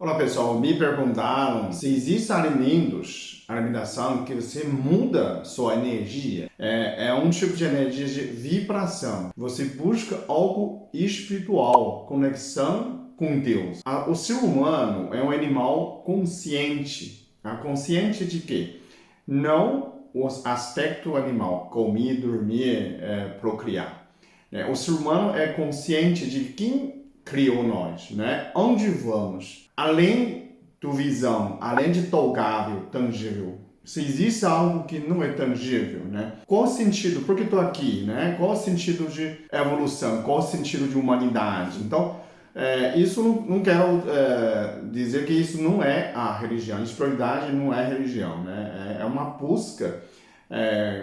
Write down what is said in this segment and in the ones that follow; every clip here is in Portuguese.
Olá pessoal, me perguntaram se existem alimentos, alimentação que você muda sua energia. É um tipo de energia de vibração. Você busca algo espiritual, conexão com Deus. O ser humano é um animal consciente. Consciente de quê? Não o aspecto animal, comer, dormir, procriar. O ser humano é consciente de quem criou nós, né? Onde vamos? Além do visão, além de tocável, tangível, se existe algo que não é tangível, né? Qual o sentido? Por que estou aqui, né? Qual o sentido de evolução? Qual o sentido de humanidade? Então, isso não quero dizer que isso não é a religião. A espiritualidade não é religião, né? É uma busca,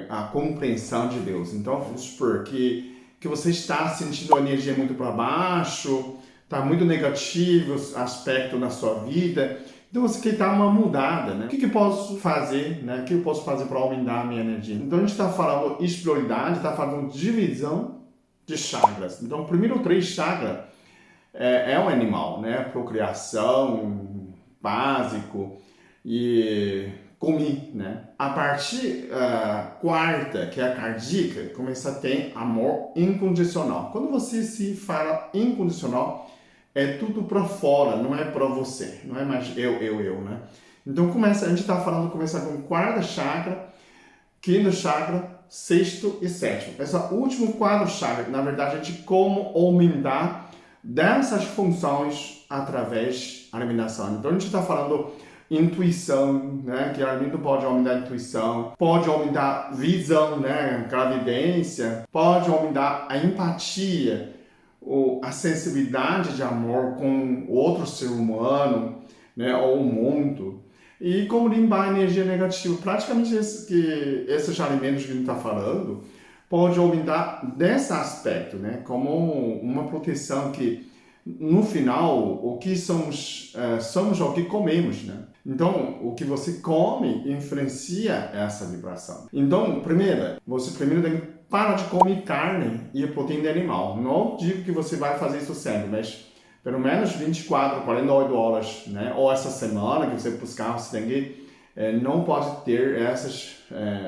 a compreensão de Deus. Então, vamos supor que você está sentindo a energia muito para baixo, está muito negativo aspecto na sua vida, então você quer dar uma mudada, né? O que eu posso fazer, né? O que eu posso fazer para aumentar a minha energia? Então a gente está falando espiritualidade, está falando divisão de chakras. Então o primeiro 3 chakras é um animal, né? Procriação, básico e comer, né? A partir quarta, que é a cardíaca, começa a ter amor incondicional. Quando você se fala incondicional, é tudo para fora, não é para você, não é mais eu, né? Então a gente está falando, começa com quarta chakra, quinto chakra, sexto e sétimo. Esse último 4 chakras, na verdade, é de como aumentar dessas funções através da alimentação. Então a gente está falando intuição, né? Que o alimento pode aumentar a intuição, pode aumentar a visão, né? Clarividência, pode aumentar a empatia, a sensibilidade de amor com outro ser humano, né, ou o mundo, e como limpar a energia negativa. Praticamente esses alimentos que a gente está falando pode aumentar desse aspecto, né, como uma proteção que, no final, o que somos o que comemos, né? Então, o que você come influencia essa vibração. Então, você primeiro tem que parar de comer carne e proteína animal. Não digo que você vai fazer isso sempre, mas pelo menos 24, 48 horas, né? Ou essa semana que você buscar, você tem que não pode ter essas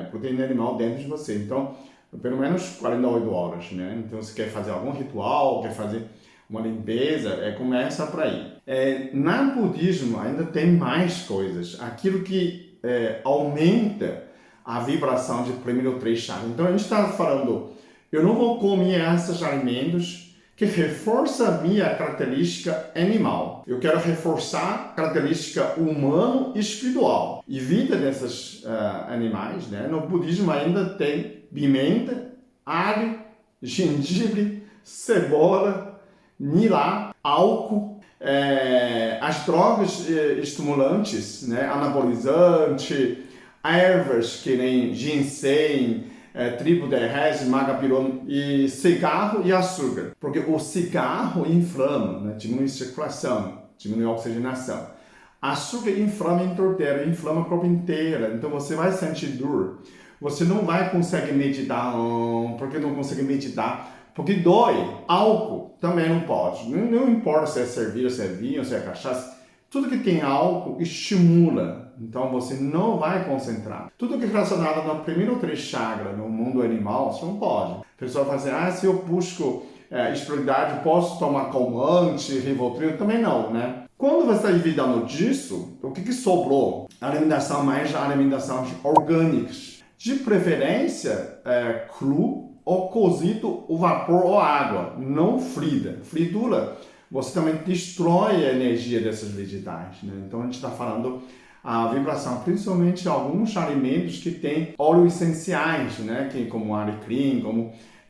proteína animal dentro de você. Então, pelo menos 48 horas, né? Então, se quer fazer algum ritual, quer fazer uma limpeza, começa por aí. No budismo ainda tem mais coisas. Aquilo que aumenta a vibração de primeiro 3 chakras. Então a gente está falando, eu não vou comer esses alimentos que reforçam a minha característica animal. Eu quero reforçar a característica humano e espiritual. E vida desses animais, né? No budismo ainda tem pimenta, alho, gengibre, cebola, nilá, álcool, as drogas estimulantes, né? Anabolizante, ervas que nem ginseng, tribo de rés, magapirona e cigarro e açúcar. Porque o cigarro inflama, né? Diminui a circulação, diminui a oxigenação. Açúcar inflama a entorteira, inflama o corpo inteiro. Então você vai sentir dor. Você não vai conseguir meditar. Porque não consegue meditar? Porque dói. Álcool também não pode. Não importa se é cerveja, se é vinho, se é cachaça. Tudo que tem álcool estimula, então você não vai concentrar. Tudo que é relacionado no primeiro 3 chakras, no mundo animal, você não pode. A pessoa fala assim, se eu busco espiritualidade, posso tomar calmante, Rivotril? Também não, né? Quando você está envidando disso, o que sobrou? Alimentação mais alimentação orgânicas. De preferência, cru ou cozido, o vapor ou água, não frita. Fritura, você também destrói a energia desses vegetais, né? Então a gente está falando a vibração, principalmente alguns alimentos que têm óleos essenciais, né? Como alecrim,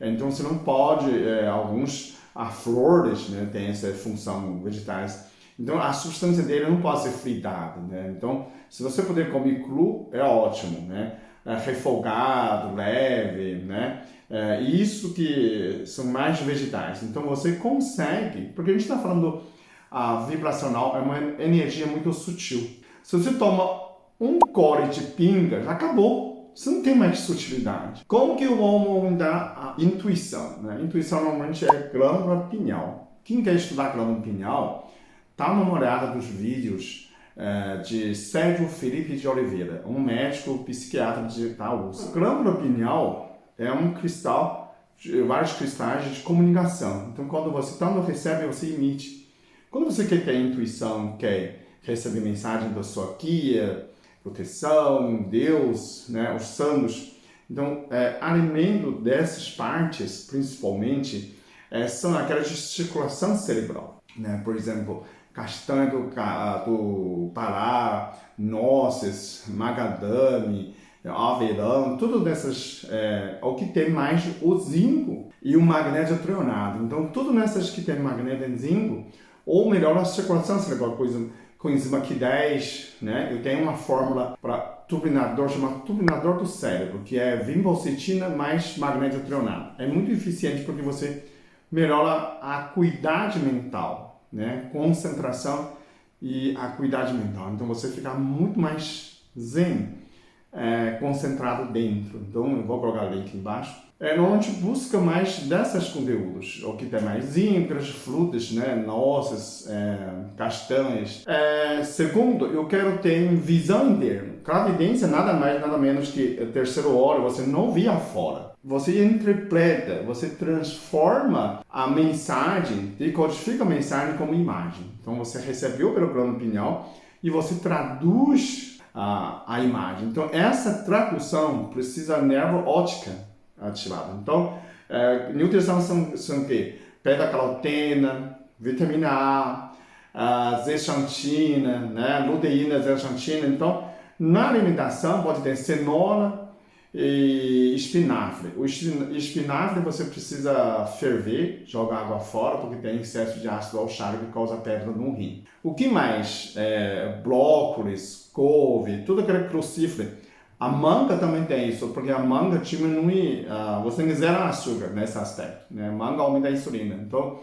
então você não pode, alguns flores, né? Tem essa função vegetais. Então a substância dele não pode ser fritada, né? Então se você puder comer cru, é ótimo, né? Refogado, leve, né? Isso que são mais vegetais. Então você consegue, porque a gente está falando, a vibracional é uma energia muito sutil. Se você toma um core de pinga, já acabou. Você não tem mais sutilidade. Como que eu vou aumentar a intuição, né? Intuição normalmente é glândula pineal. Quem quer estudar glândula pineal Dá uma olhada dos vídeos de Sérgio Felipe de Oliveira, um médico psiquiatra digital. O glândula pineal é um cristal, vários cristais de comunicação. Então, quando você tanto recebe, você emite. Quando você quer ter intuição, quer receber mensagem da sua guia, proteção, Deus, né, os santos. Então, alimento dessas partes, principalmente, são aquelas de circulação cerebral, né? Por exemplo, castanha do Pará, nozes, magadame, avelã, tudo dessas, o que tem mais o zinco e o magnésio treonado. Então, tudo nessas que tem magnésio e zinco, ou melhora a circulação cerebral, com enzima Q10, né? Eu tenho uma fórmula para turbinador, chamado turbinador do cérebro, que é vinbocetina mais magnésio treonado. É muito eficiente porque você melhora a acuidade mental, né? Concentração e acuidade mental. Então você fica muito mais zen, concentrado dentro. Então eu vou colocar o link embaixo. Normalmente busca mais desses conteúdos, o que tem mais íntegras, frutas, né? Nozes, castanhas. Segundo, eu quero ter visão interna. Clarividência nada mais, nada menos que o terceiro olho, você não via fora. Você interpreta, você transforma a mensagem, decodifica a mensagem como imagem. Então você recebeu pelo glândula pineal e você traduz a imagem. Então essa tradução precisa nervo óptica ativada. Então, nutrição são o quê? Beta-carotena, vitamina A, zeaxantina, né? Luteína, zeaxantina. Então, na alimentação pode ter cenoura e espinafre. O espinafre você precisa ferver, jogar água fora, porque tem excesso de ácido oxálico que causa pedra no rim. O que mais? Brócolis, couve, tudo aquele crucífero. A manga também tem isso, porque a manga diminui, você não zera açúcar nesse aspecto, né? A manga aumenta a insulina. Então,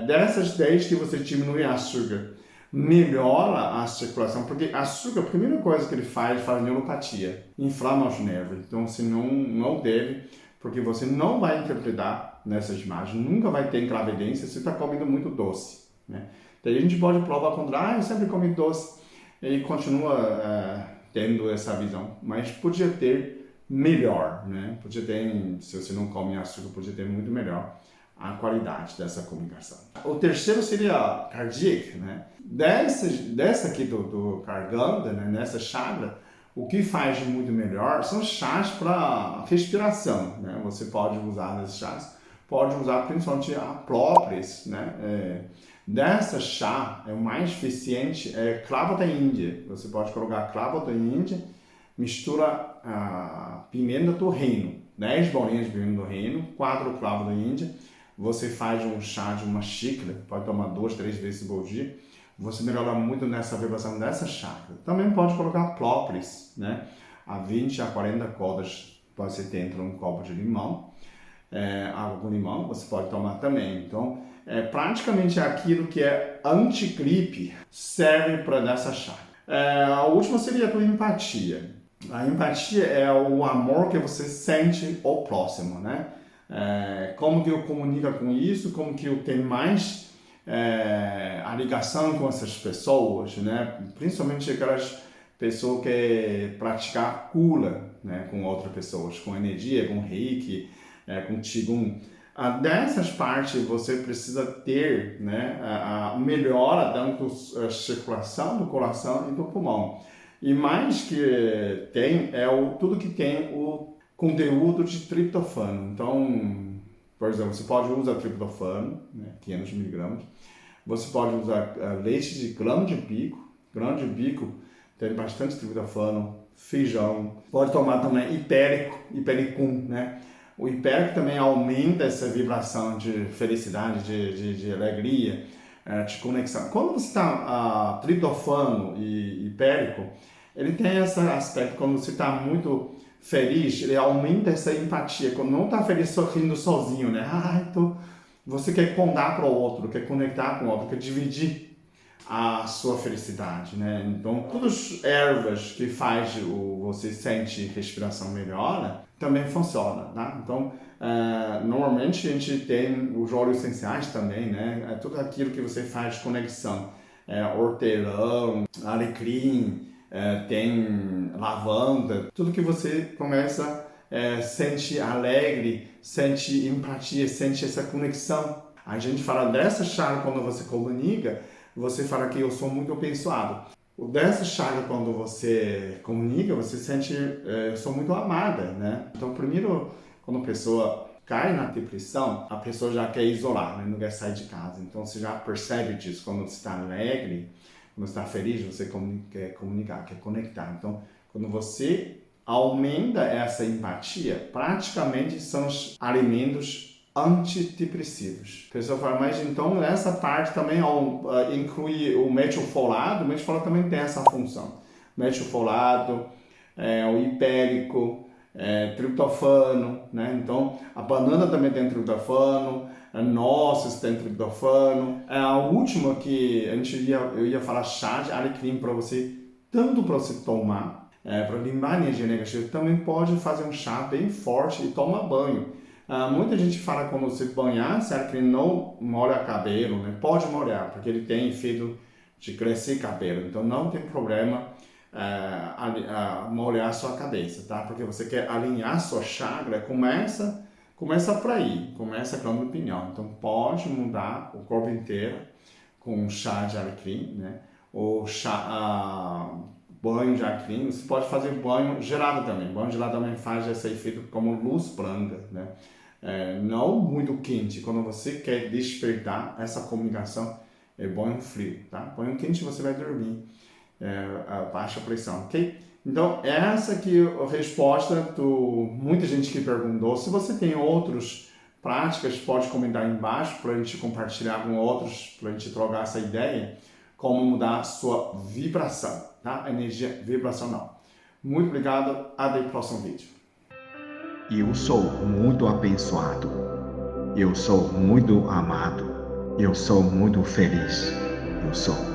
dessas 10 que você diminui açúcar, melhora a circulação, porque açúcar, a primeira coisa que ele faz neuropatia, inflama os nervos. Então, você não deve, porque você não vai interpretar nessas imagens, nunca vai ter clarividência se você está comendo muito doce, né? Daí a gente pode provar contra, eu sempre comi doce, e continua tendo essa visão, mas podia ter melhor, né? Podia ter, se você não come açúcar, podia ter muito melhor a qualidade dessa comunicação. O terceiro seria cardíaco, né? Dessa aqui do garganta, né? Nessa chakra, o que faz muito melhor são chás para respiração, né? Você pode usar nesses chás, pode usar principalmente a próprias, né? Dessa chá, o mais eficiente é cravo da Índia. Você pode colocar cravo da Índia, mistura a pimenta do reino, 10 bolinhas de pimenta do reino, 4 cravos da Índia. Você faz um chá de uma xícara, pode tomar 2, 3 vezes por dia. Você melhora muito nessa vibração dessa chakra. Também pode colocar própolis, né? A 20 a 40 gotas você ter entre um copo de limão, água com limão, você pode tomar também. Então, praticamente aquilo que é antigripe serve para essa chakra. A última seria a tua empatia. A empatia é o amor que você sente ao próximo, né? Como que eu comunico com isso, como que eu tenho mais a ligação com essas pessoas, né? Principalmente aquelas pessoas que praticam cura, né? Com outras pessoas, com energia, com reiki, com qigong. Dessas partes você precisa ter, né, a melhora tanto a circulação do coração e do pulmão. E mais que tem tudo que tem o conteúdo de triptofano. Então, por exemplo, você pode usar triptofano, né, 500 miligramas. Você pode usar leite de grão de bico. Grão de bico tem bastante triptofano, feijão. Pode tomar também hipericum, né? O hipérico também aumenta essa vibração de felicidade, de alegria, de conexão. Quando você está triptofano e hipérico, ele tem esse aspecto, quando você está muito feliz, ele aumenta essa empatia. Quando não está feliz sorrindo sozinho, né? Então você quer contar para o outro, quer conectar com o outro, quer dividir a sua felicidade, né? Então, todas as ervas que faz você sente respiração melhora, também funciona, tá? Então, normalmente a gente tem os óleos essenciais também, né? Tudo aquilo que você faz de conexão, hortelã, alecrim, tem lavanda, tudo que você começa sente alegre, sente empatia, sente essa conexão. A gente fala dessa chakra quando você comunica, você fala que eu sou muito abençoado. O dessa chakra quando você comunica, você sente eu sou muito amada, né? Então, primeiro, quando a pessoa cai na depressão, a pessoa já quer isolar, né? Não quer sair de casa. Então, você já percebe disso quando você está alegre, quando você está feliz, você quer comunicar, quer conectar. Então, quando você aumenta essa empatia, praticamente são os alimentos antidepressivos. A pessoa fala, mas então essa parte também inclui o metilfolado. O metilfolado também tem essa função. Metilfolado, o hipérico, triptofano, né? Então a banana também tem triptofano, nozes tem triptofano. A última que eu ia falar chá de alecrim para você, tanto para você tomar, para limpar a energia negativa, também pode fazer um chá bem forte e tomar banho. Muita gente fala quando você banhar, certo? Que ele não molha cabelo, né? Pode molhar, porque ele tem efeito de crescer cabelo. Então não tem problema molhar a sua cabeça, tá? Porque você quer alinhar sua chakra, começa por aí, começa com a minha opinião. Então pode mudar o corpo inteiro com chá de alecrim, né? Ou banho de alecrim. Você pode fazer banho gelado também. Banho gelado também faz esse efeito como luz branca, né? Não muito quente. Quando você quer despertar essa comunicação, é banho frio, tá? Banho quente você vai dormir a baixa pressão, ok? Então, essa aqui é a resposta muita gente que perguntou. Se você tem outras práticas, pode comentar aí embaixo para a gente compartilhar com outros, para a gente trocar essa ideia, como mudar a sua vibração, tá? A energia vibracional. Muito obrigado, até o próximo vídeo. Eu sou muito abençoado. Eu sou muito amado. Eu sou muito feliz. Eu sou.